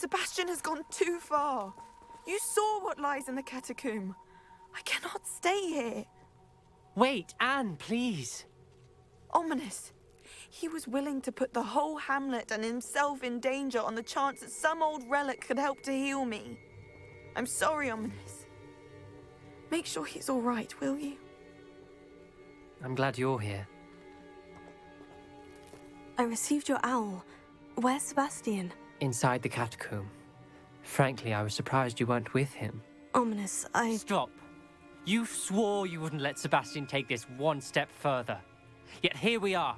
Sebastian has gone too far. You saw what lies in the catacomb. I cannot stay here. Wait, Anne, please. Ominous. He was willing to put the whole hamlet and himself in danger on the chance that some old relic could help to heal me. I'm sorry, Ominous. Make sure he's all right, will you? I'm glad you're here. I received your owl. Where's Sebastian? Inside the catacomb. Frankly, I was surprised you weren't with him. Ominous, Stop. You swore you wouldn't let Sebastian take this one step further. Yet here we are.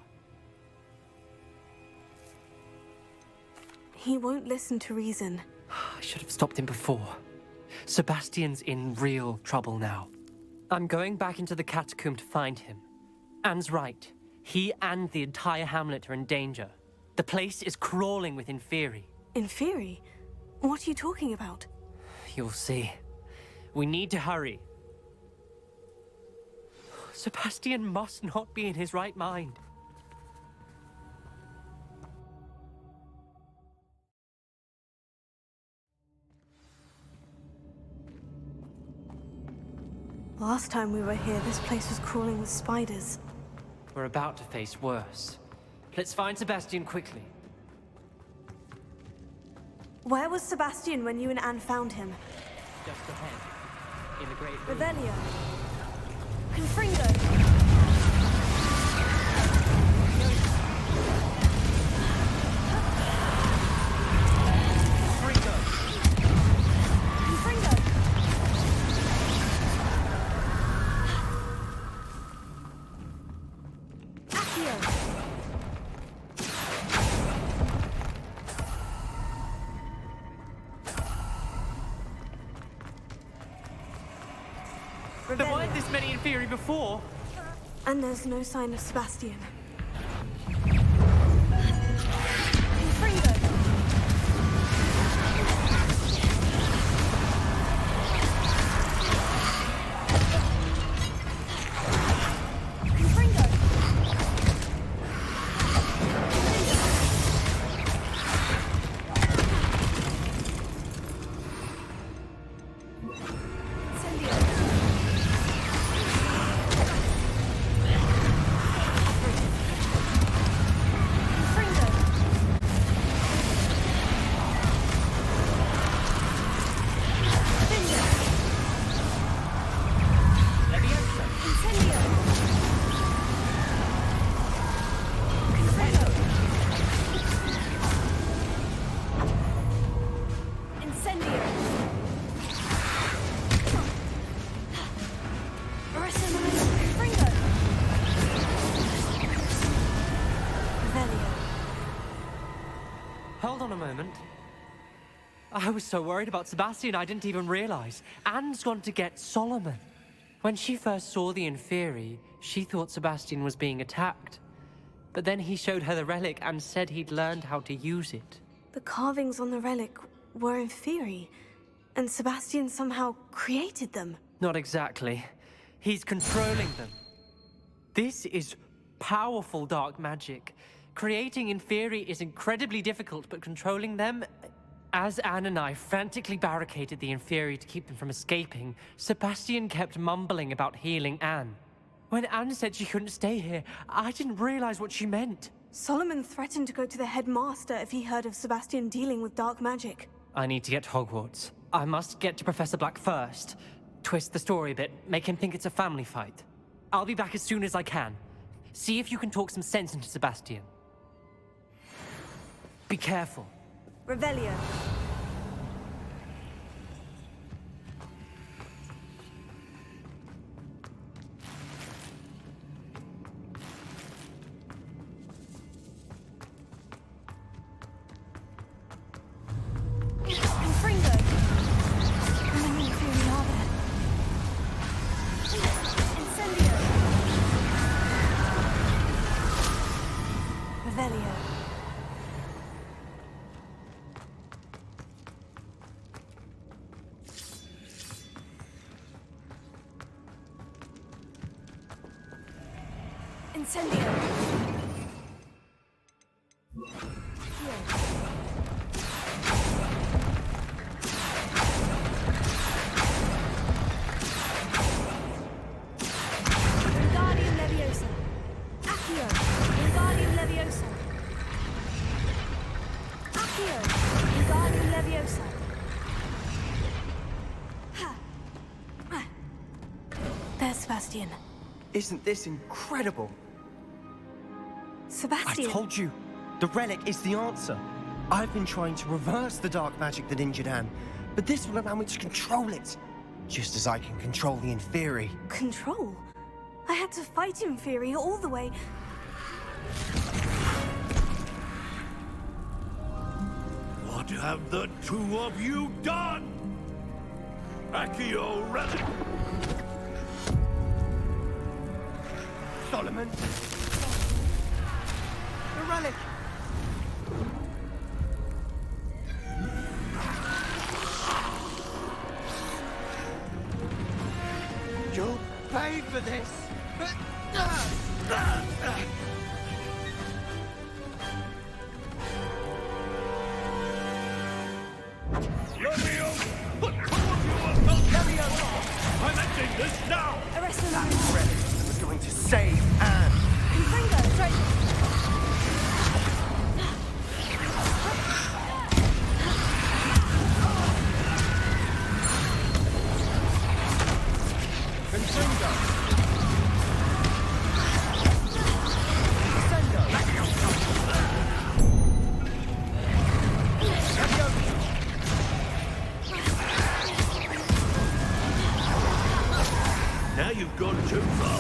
He won't listen to reason. I should have stopped him before. Sebastian's in real trouble now. I'm going back into the catacomb to find him. Anne's right. He and the entire hamlet are in danger. The place is crawling with Inferi. Inferi? What are you talking about? You'll see. We need to hurry. Sebastian must not be in his right mind. Last time we were here, this place was crawling with spiders. We're about to face worse. Let's find Sebastian quickly. Where was Sebastian when you and Anne found him? Just ahead. In the great room. Revelio. Confringo. There weren't this many Inferi before. And there's no sign of Sebastian. Hold on a moment. I was so worried about Sebastian I didn't even realize. Anne's gone to get Solomon. When she first saw the Inferi, she thought Sebastian was being attacked. But then he showed her the relic and said he'd learned how to use it. The carvings on the relic were Inferi, and Sebastian somehow created them. Not exactly. He's controlling them. This is powerful dark magic. Creating Inferi is incredibly difficult, but controlling them... As Anne and I frantically barricaded the Inferi to keep them from escaping, Sebastian kept mumbling about healing Anne. When Anne said she couldn't stay here, I didn't realize what she meant. Solomon threatened to go to the headmaster if he heard of Sebastian dealing with dark magic. I need to get to Hogwarts. I must get to Professor Black first. Twist the story a bit, make him think it's a family fight. I'll be back as soon as I can. See if you can talk some sense into Sebastian. Be careful. Revelio. Incendio. Isn't this incredible? I Sebastian. told you, the relic is the answer. I've been trying to reverse the dark magic that injured Anne, but this will allow me to control it. Just as I can control the Inferi. Control? I had to fight Inferi all the way. What have the two of you done? Accio Relic! Solomon? The relic! You'll pay for this! Romeo! The two of you are Levio! I'm ending this now! Arrest him. That relic was going to save Anne! Confringo, straight. Confringo! Descendo! Now you've gone too far.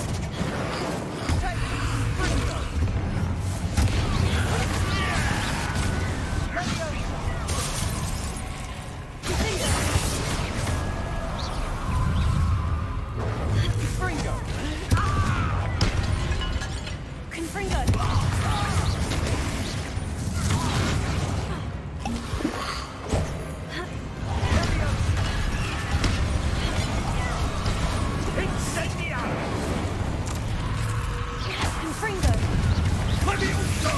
Confringo. Incendia! Confringo. Levioso!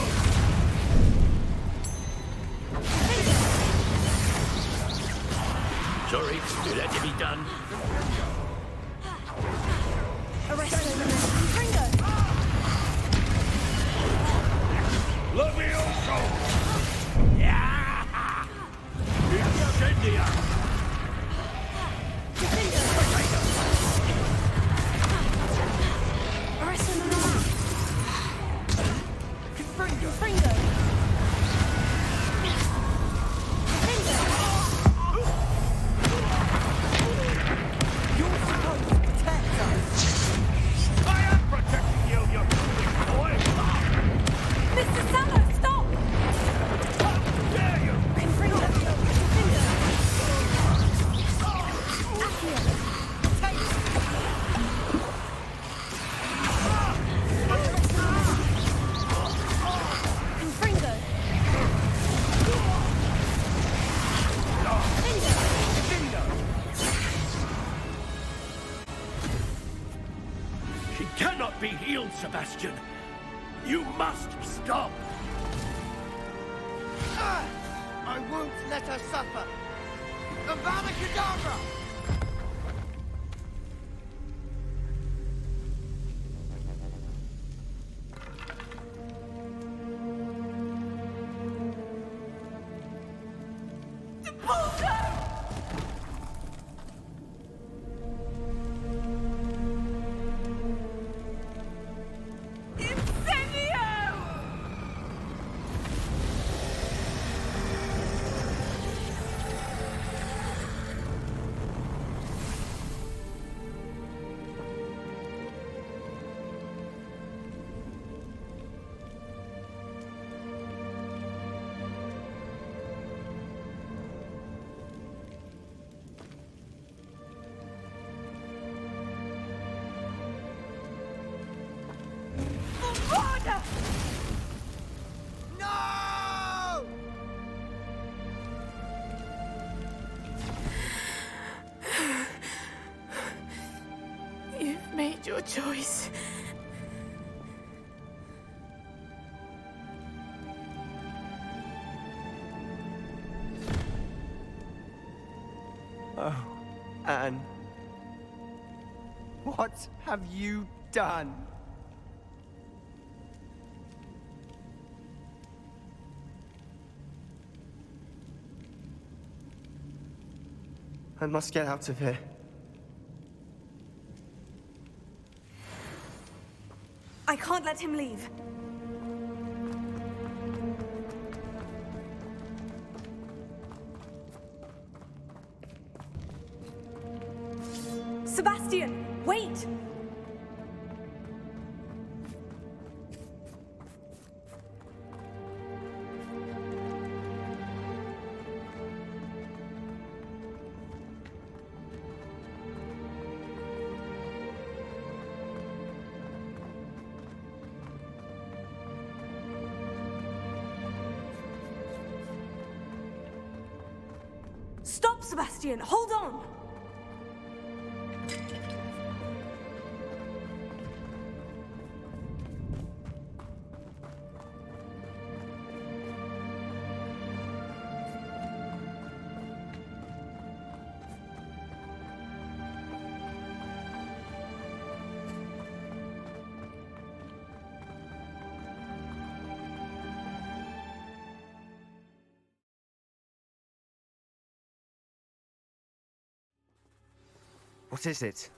Sorry, it had to be done. Arrest him. Confringo. Levioso! Yeah! Incendia! Arrest him. Confringo. Confringo. You're supposed to protect us! I am protecting you, you foolish boy! Mr. Sallow, stop! How dare you! Confringo. Confringo. Confringo. She cannot be healed, Sebastian. You must stop. I won't let her suffer! Avada Kedavra! No! You've made your choice. Oh, Anne. What have you done? I must get out of here. can't let him leave. Sebastian, wait! Stop, Sebastian! Hold on! What is it?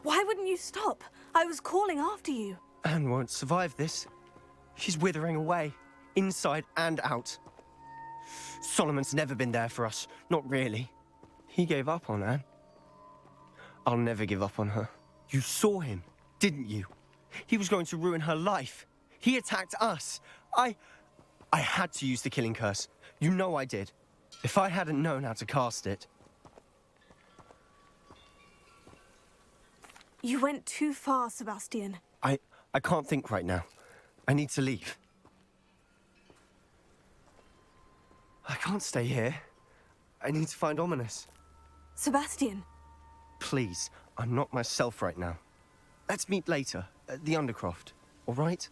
Why wouldn't you stop? I was calling after you. Anne won't survive this. She's withering away, inside and out. Solomon's never been there for us, not really. He gave up on Anne. I'll never give up on her. You saw him, didn't you? He was going to ruin her life. He attacked us. I had to use the killing curse. You know I did. If I hadn't known how to cast it... You went too far, Sebastian. I can't think right now. I need to leave. I can't stay here. I need to find Ominous. Sebastian. Please, I'm not myself right now. Let's meet later, at the Undercroft, all right?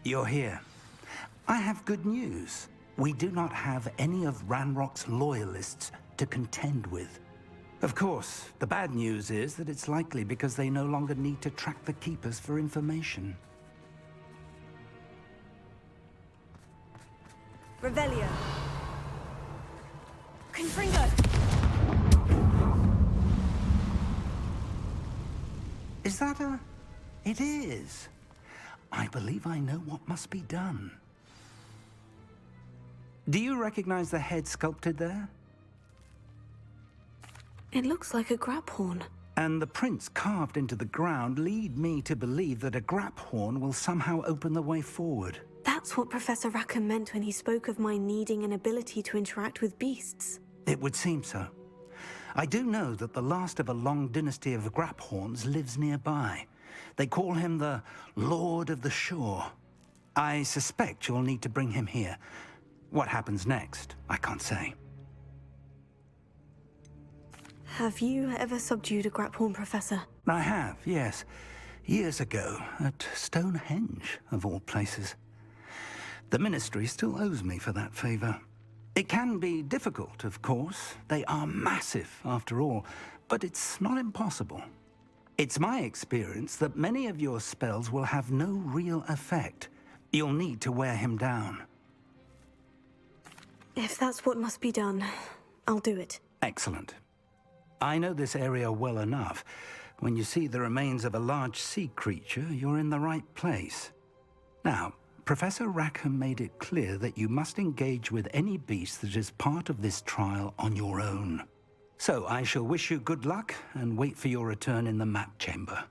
You're here. I have good news. We do not have any of Ranrock's loyalists to contend with. Of course, the bad news is that it's likely because they no longer need to track the Keepers for information. Revelio. Confringo. Is that a... It is. I believe I know what must be done. Do you recognize the head sculpted there? It looks like a grab horn. And the prints carved into the ground lead me to believe that a grap horn will somehow open the way forward. That's what Professor Rackham meant when he spoke of my needing an ability to interact with beasts. It would seem so. I do know that the last of a long dynasty of grap horns lives nearby. They call him the Lord of the Shore. I suspect you'll need to bring him here. What happens next, I can't say. Have you ever subdued a grap horn, Professor? I have, yes. Years ago, at Stonehenge, of all places. The Ministry still owes me for that favor. It can be difficult, of course. They are massive, after all, but it's not impossible. It's my experience that many of your spells will have no real effect. You'll need to wear him down. If that's what must be done, I'll do it. Excellent. I know this area well enough. When you see the remains of a large sea creature, you're in the right place. Now, Professor Rackham made it clear that you must engage with any beast that is part of this trial on your own. So I shall wish you good luck and wait for your return in the map chamber.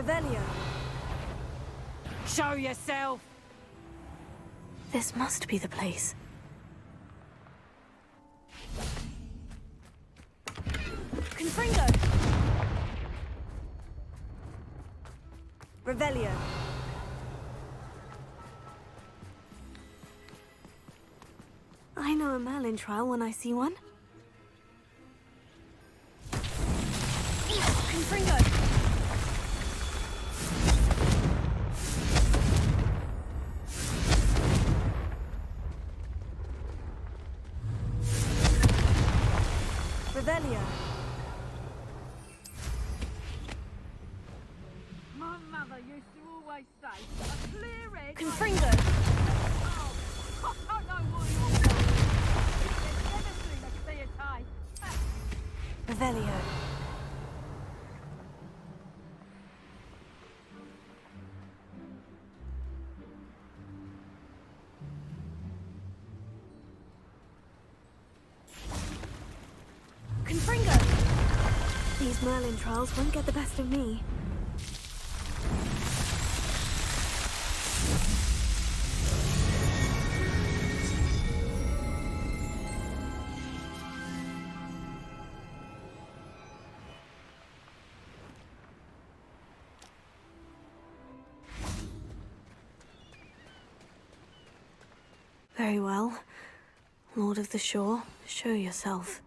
Revelio. Show yourself! This must be the place. Confringo! Revelio. I know a Merlin trial when I see one. Confringo! Revelio. My mother used to always say, a clear head... Confringo! Oh, I don't know what you want. It's never seen a clear tie. Revelio. Confringo! These Merlin trials won't get the best of me. Very well. Lord of the Shore, show yourself.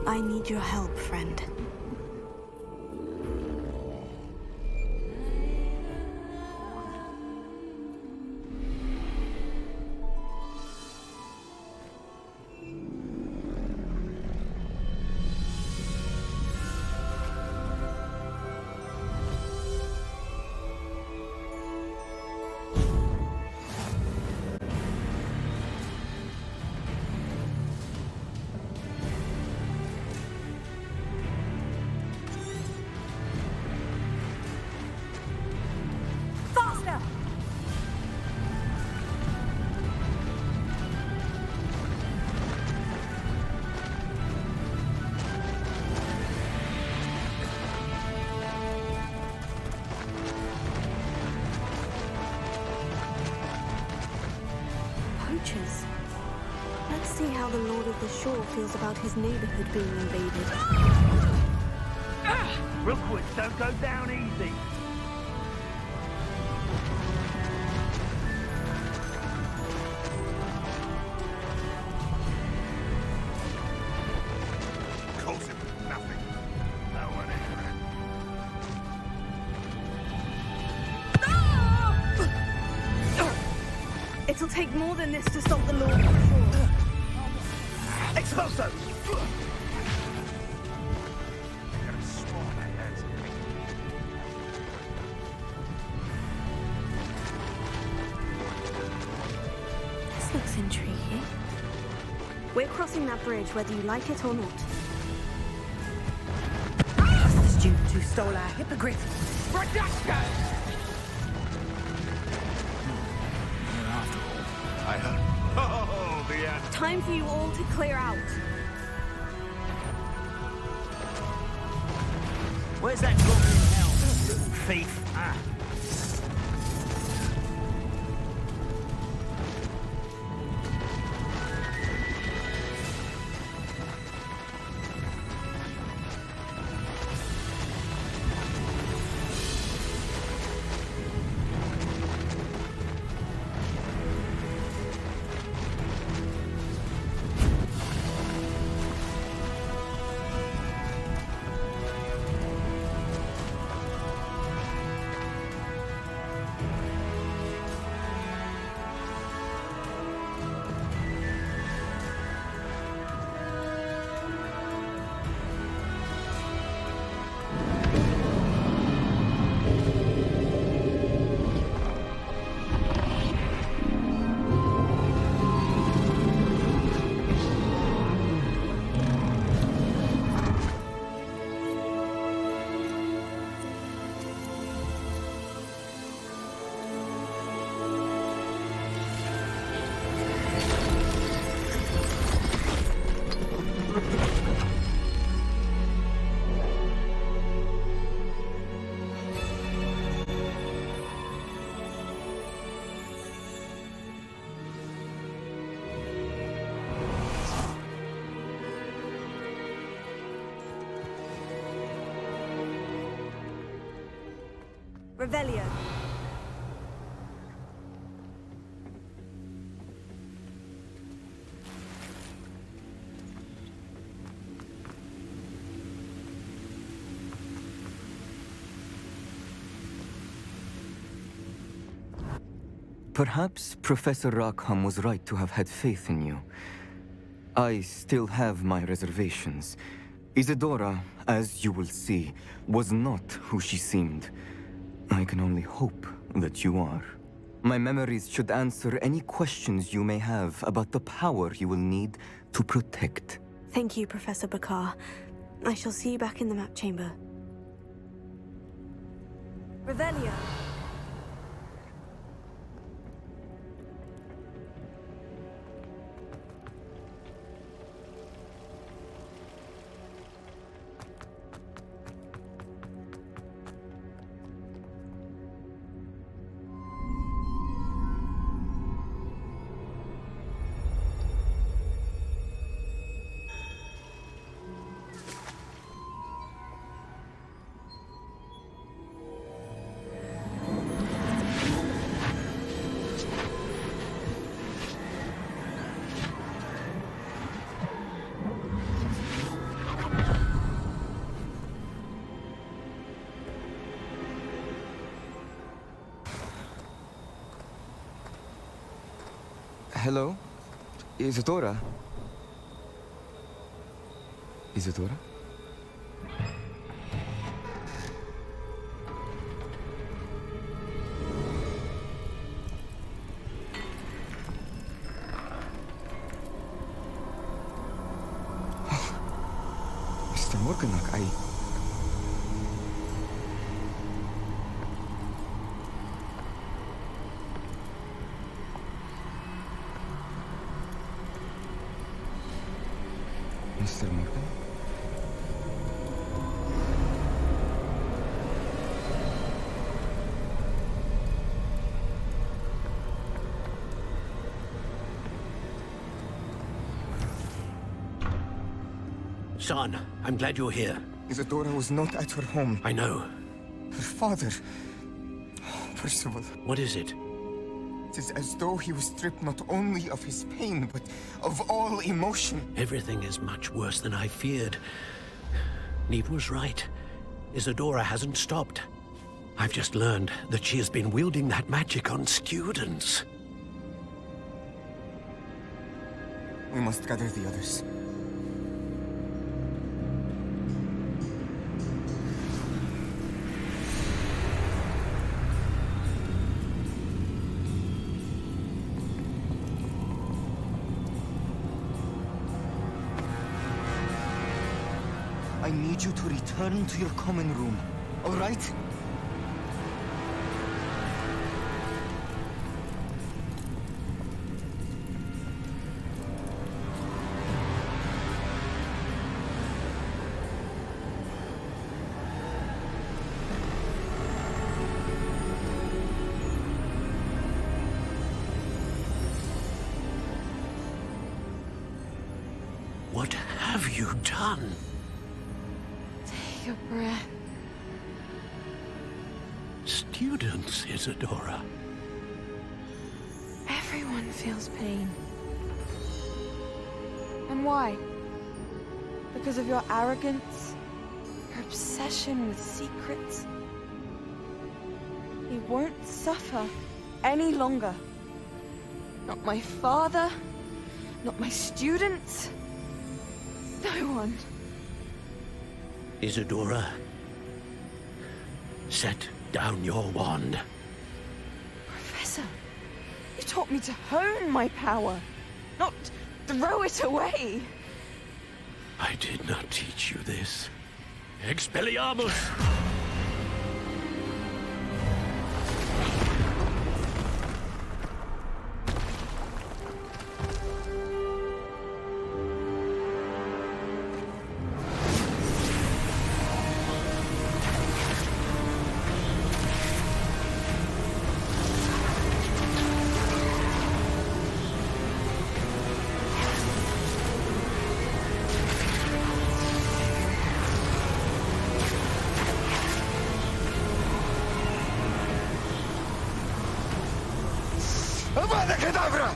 I need your help, friend. poachers. Let's see how the Lord of the Shore feels about his neighborhood being invaded. Rookwoods don't go down easy. Calls him nothing. No one anyway. It'll take more than this to stop the Lord of the Shore. Expulso! Gonna swarm my heads. This looks intriguing. We're crossing that bridge whether you like it or not. The student who stole our hippogriff. After all, I heard. Oh, the end. Time for you all to clear out. Where's that goblin hell, you little thief? Ah. Revelio. Perhaps Professor Rackham was right to have had faith in you. I still have my reservations. Isadora, as you will see, was not who she seemed. I can only hope that you are. My memories should answer any questions you may have about the power you will need to protect. Thank you, Professor Bakar. I shall see you back in the map chamber. Revelio. Hello? Isadora? Isadora? Mr. Morganach, Mr. Morgan? Son, I'm glad you're here. Isadora was not at her home. I know. Her father... Percival. What is it? It is as though he was stripped not only of his pain, but of all emotion. Everything is much worse than I feared. Neve was right. Isadora hasn't stopped. I've just learned that she has been wielding that magic on students. We must gather the others. I need you to return to your common room, all right? What have you done? Take a breath. Students, Isadora. Everyone feels pain. And why? Because of your arrogance? Your obsession with secrets? He won't suffer any longer. Not my father, not my students, no one. Isadora, set down your wand. Professor, you taught me to hone my power, not throw it away. I did not teach you this. Expelliarmus! Avada Kedavra!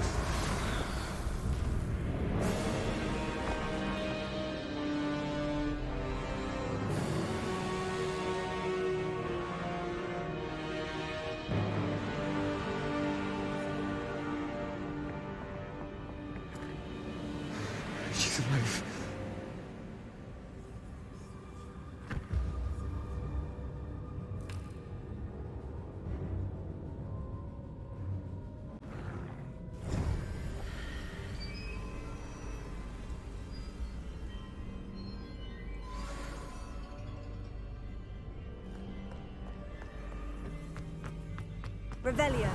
She's alive. Revelio.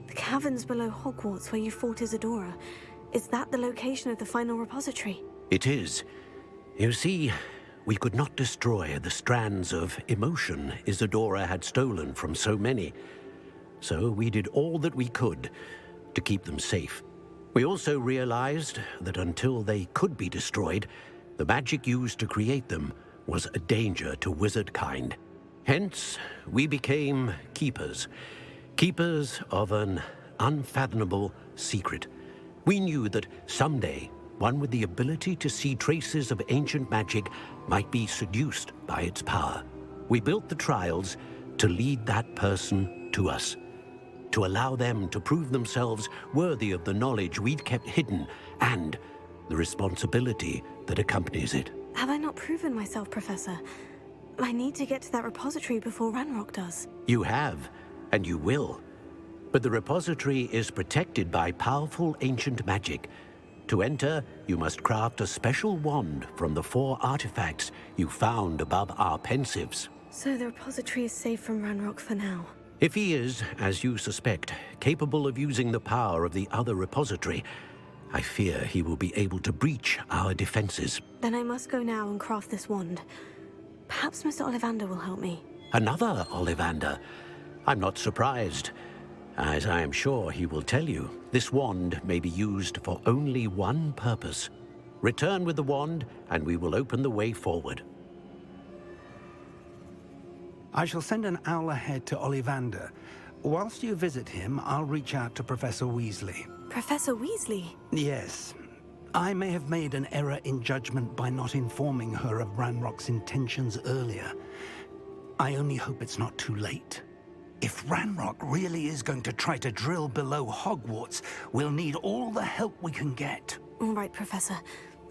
The caverns below Hogwarts where you fought Isadora. Is that the location of the final repository? It is. You see, we could not destroy the strands of emotion Isadora had stolen from so many. So we did all that we could to keep them safe. We also realized that until they could be destroyed, the magic used to create them was a danger to wizard kind. Hence, we became keepers. Keepers of an unfathomable secret. We knew that someday, one with the ability to see traces of ancient magic might be seduced by its power. We built the trials to lead that person to us, to allow them to prove themselves worthy of the knowledge we'd kept hidden and the responsibility that accompanies it. Have I not proven myself, Professor? I need to get to that repository before Ranrock does. You have, and you will. But the repository is protected by powerful ancient magic. To enter, you must craft a special wand from the 4 artifacts you found above our pensives. So the repository is safe from Ranrock for now. If he is, as you suspect, capable of using the power of the other repository, I fear he will be able to breach our defenses. Then I must go now and craft this wand. Perhaps Mr. Ollivander will help me. Another Ollivander? I'm not surprised. As I am sure he will tell you, this wand may be used for only one purpose. Return with the wand, and we will open the way forward. I shall send an owl ahead to Ollivander. Whilst you visit him, I'll reach out to Professor Weasley. Professor Weasley? Yes. I may have made an error in judgment by not informing her of Ranrock's intentions earlier. I only hope it's not too late. If Ranrock really is going to try to drill below Hogwarts, we'll need all the help we can get. All right, Professor.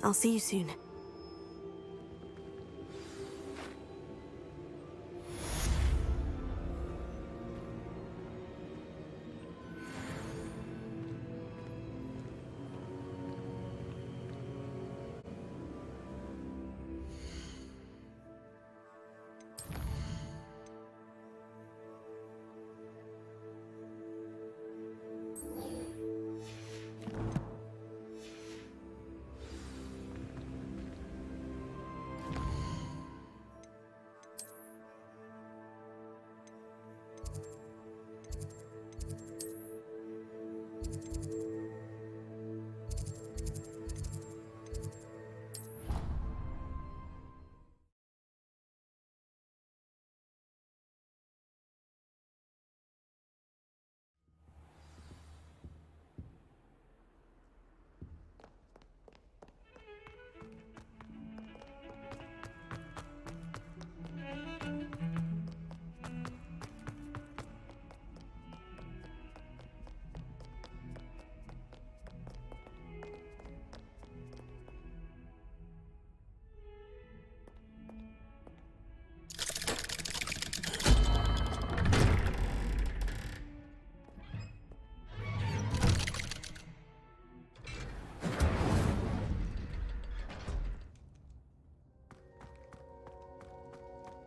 I'll see you soon.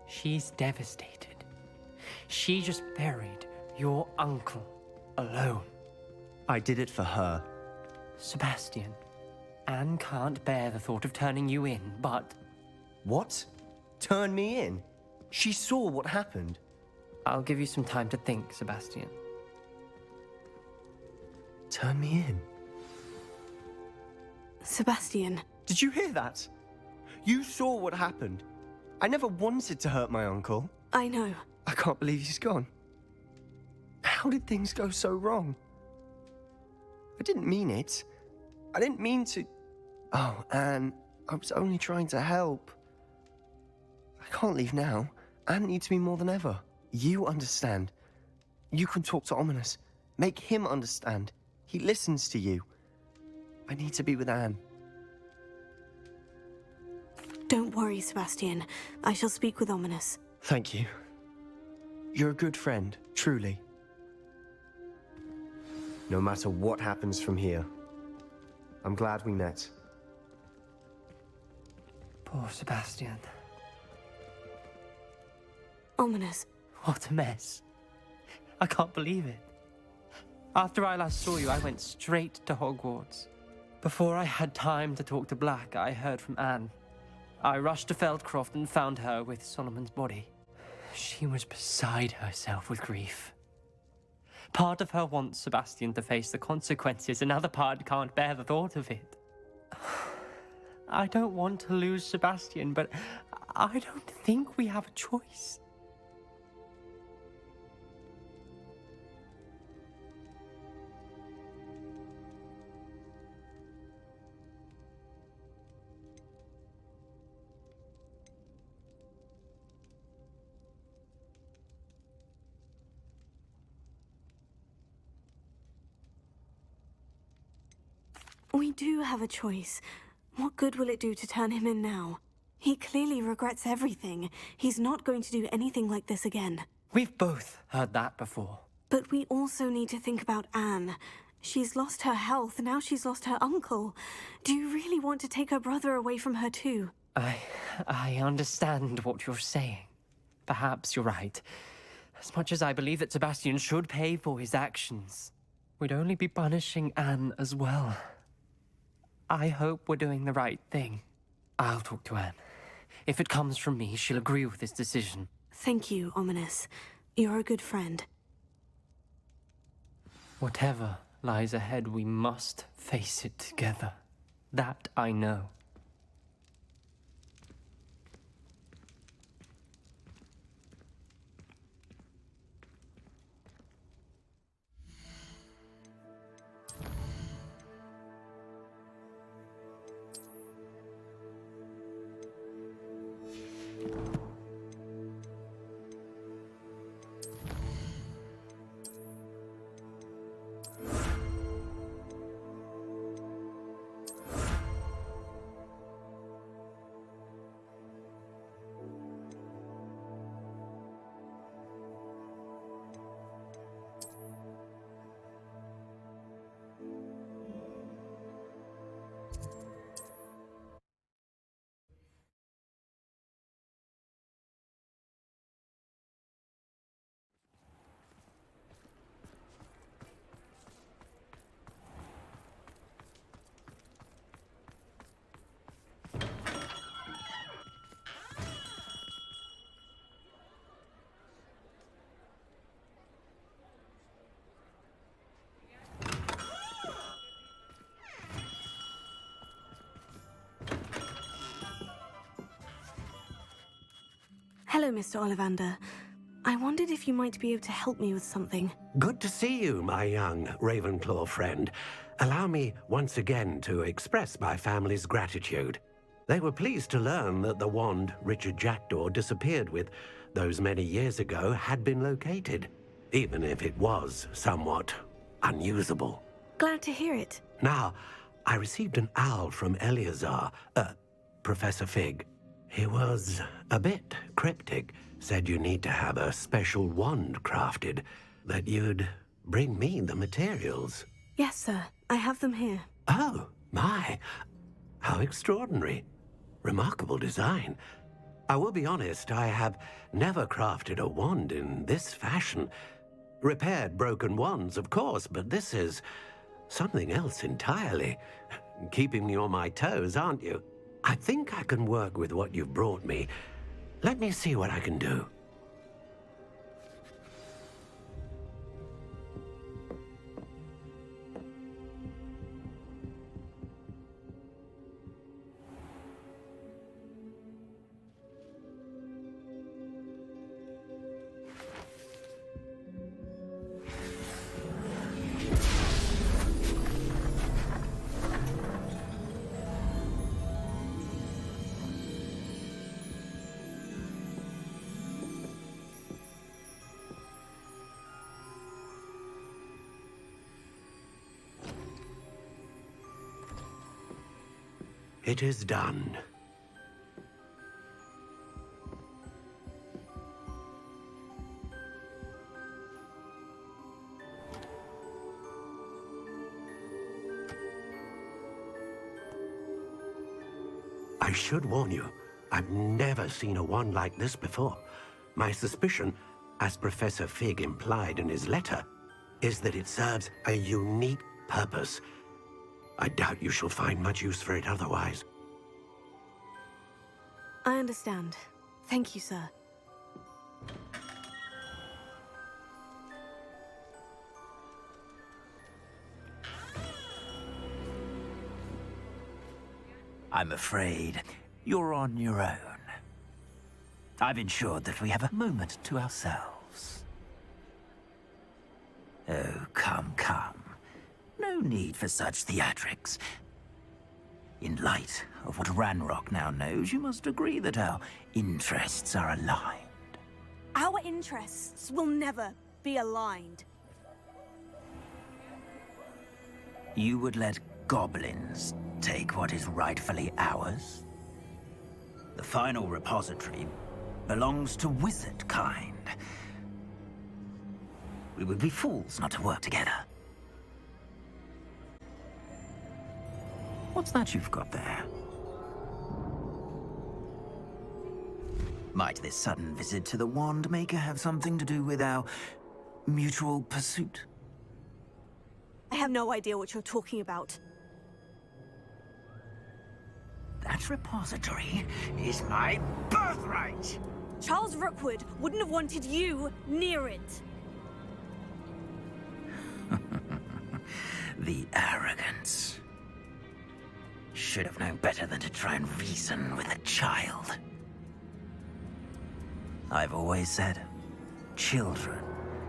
She's devastated. She just buried your uncle alone. I did it for her. Sebastian, Anne can't bear the thought of turning you in, but... What? Turn me in? She saw what happened. I'll give you some time to think, Sebastian. Turn me in? Sebastian. Did you hear that? You saw what happened. I never wanted to hurt my uncle. I know. I can't believe he's gone. How did things go so wrong? I didn't mean it. I didn't mean to... Oh, Anne, I was only trying to help. I can't leave now. Anne needs me more than ever. You understand. You can talk to Ominous. Make him understand. He listens to you. I need to be with Anne. Don't worry, Sebastian. I shall speak with Ominous. Thank you. You're a good friend, truly. No matter what happens from here, I'm glad we met. Poor Sebastian. Ominous. What a mess. I can't believe it. After I last saw you, I went straight to Hogwarts. Before I had time to talk to Black, I heard from Anne. I rushed to Feldcroft and found her with Solomon's body. She was beside herself with grief. Part of her wants Sebastian to face the consequences, another part can't bear the thought of it. I don't want to lose Sebastian, but I don't think we have a choice. We do have a choice. What good will it do to turn him in now? He clearly regrets everything. He's not going to do anything like this again. We've both heard that before. But we also need to think about Anne. She's lost her health, now she's lost her uncle. Do you really want to take her brother away from her too? I understand what you're saying. Perhaps you're right. As much as I believe that Sebastian should pay for his actions, we'd only be punishing Anne as well. I hope we're doing the right thing. I'll talk to Anne. If it comes from me, she'll agree with this decision. Thank you, Ominous. You're a good friend. Whatever lies ahead, we must face it together. That I know. Hello, Mr. Ollivander. I wondered if you might be able to help me with something. Good to see you, my young Ravenclaw friend. Allow me once again to express my family's gratitude. They were pleased to learn that the wand Richard Jackdaw disappeared with those many years ago had been located, even if it was somewhat unusable. Glad to hear it. Now, I received an owl from Eleazar, Professor Fig. He was a bit cryptic, said you need to have a special wand crafted, that you'd bring me the materials. Yes, sir. I have them here. Oh, my. How extraordinary. Remarkable design. I will be honest, I have never crafted a wand in this fashion. Repaired broken wands, of course, but this is something else entirely. Keeping me on my toes, aren't you? I think I can work with what you've brought me. Let me see what I can do. It is done. I should warn you, I've never seen a wand like this before. My suspicion, as Professor Fig implied in his letter, is that it serves a unique purpose. I doubt you shall find much use for it otherwise. I understand. Thank you, sir. I'm afraid you're on your own. I've ensured that we have a moment to ourselves. Oh, come, come. No need for such theatrics. In light of what Ranrock now knows, you must agree that our interests are aligned. Our interests will never be aligned. You would let goblins take what is rightfully ours? The final repository belongs to wizard kind. We would be fools not to work together. What's that you've got there? Might this sudden visit to the Wand Maker have something to do with our mutual pursuit? I have no idea what you're talking about. That repository is my birthright! Charles Rookwood wouldn't have wanted you near it. The arrogance. Should have known better than to try and reason with a child. I've always said, children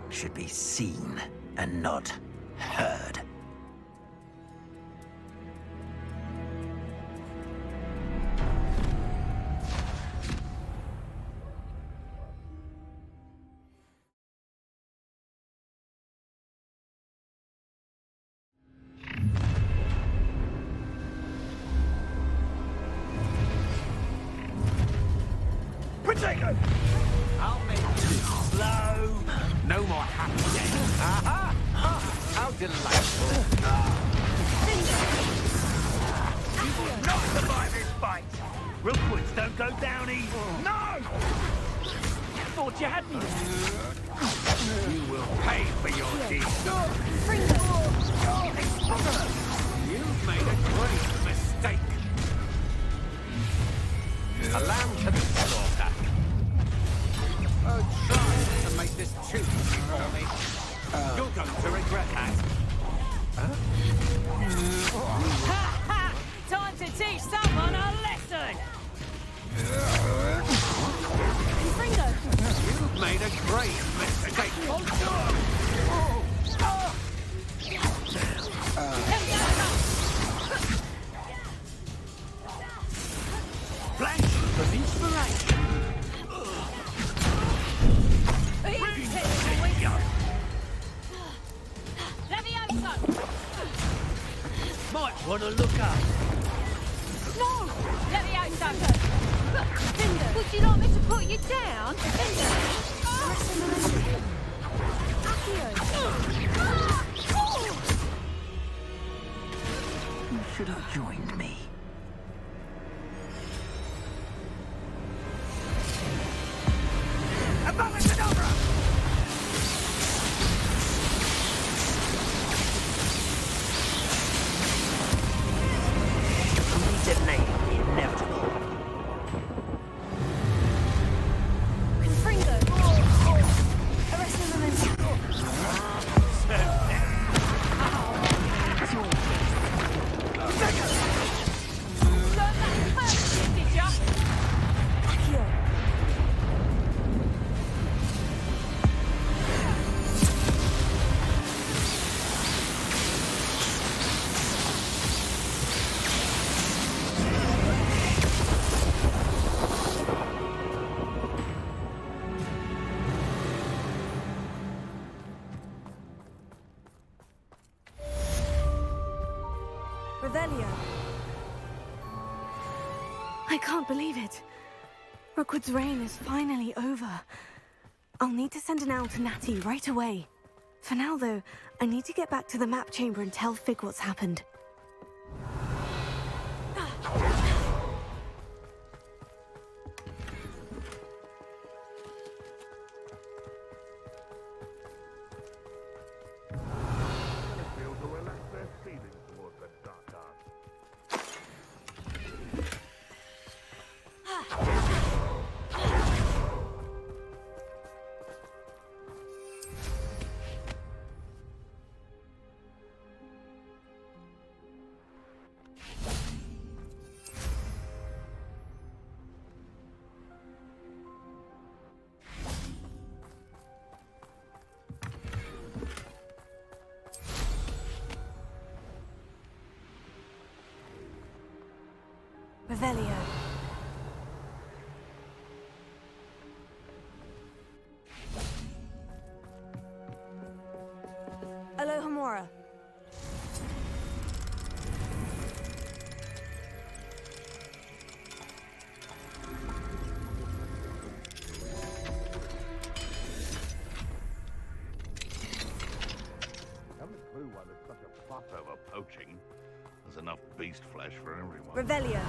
should be seen and not heard. Potato! I'll make it slow. No more happy days. Aha! How delightful! You will not survive this fight! Rookwoods don't go down easy! No! Thought you had me there. You will pay for your deeds. You've made a great mistake. A lamb to the slaughter. Oh, try to make this too easy for me. You're going to regret that. Ha ha! Time to teach someone a lesson! You've made a great mistake. Blank of inspiration. Might want to look up. No! Levioso! Would you like me to put you down? You should have joined me. Delay the inevitable. Revelio. I can't believe it. Rookwood's reign is finally over. I'll need to send an owl to Natty right away. For now, though, I need to get back to the map chamber and tell Fig what's happened. Revelio. Alohomora. Haven't a clue why there's such a fuss over poaching. There's enough beast flesh for everyone. Revelio.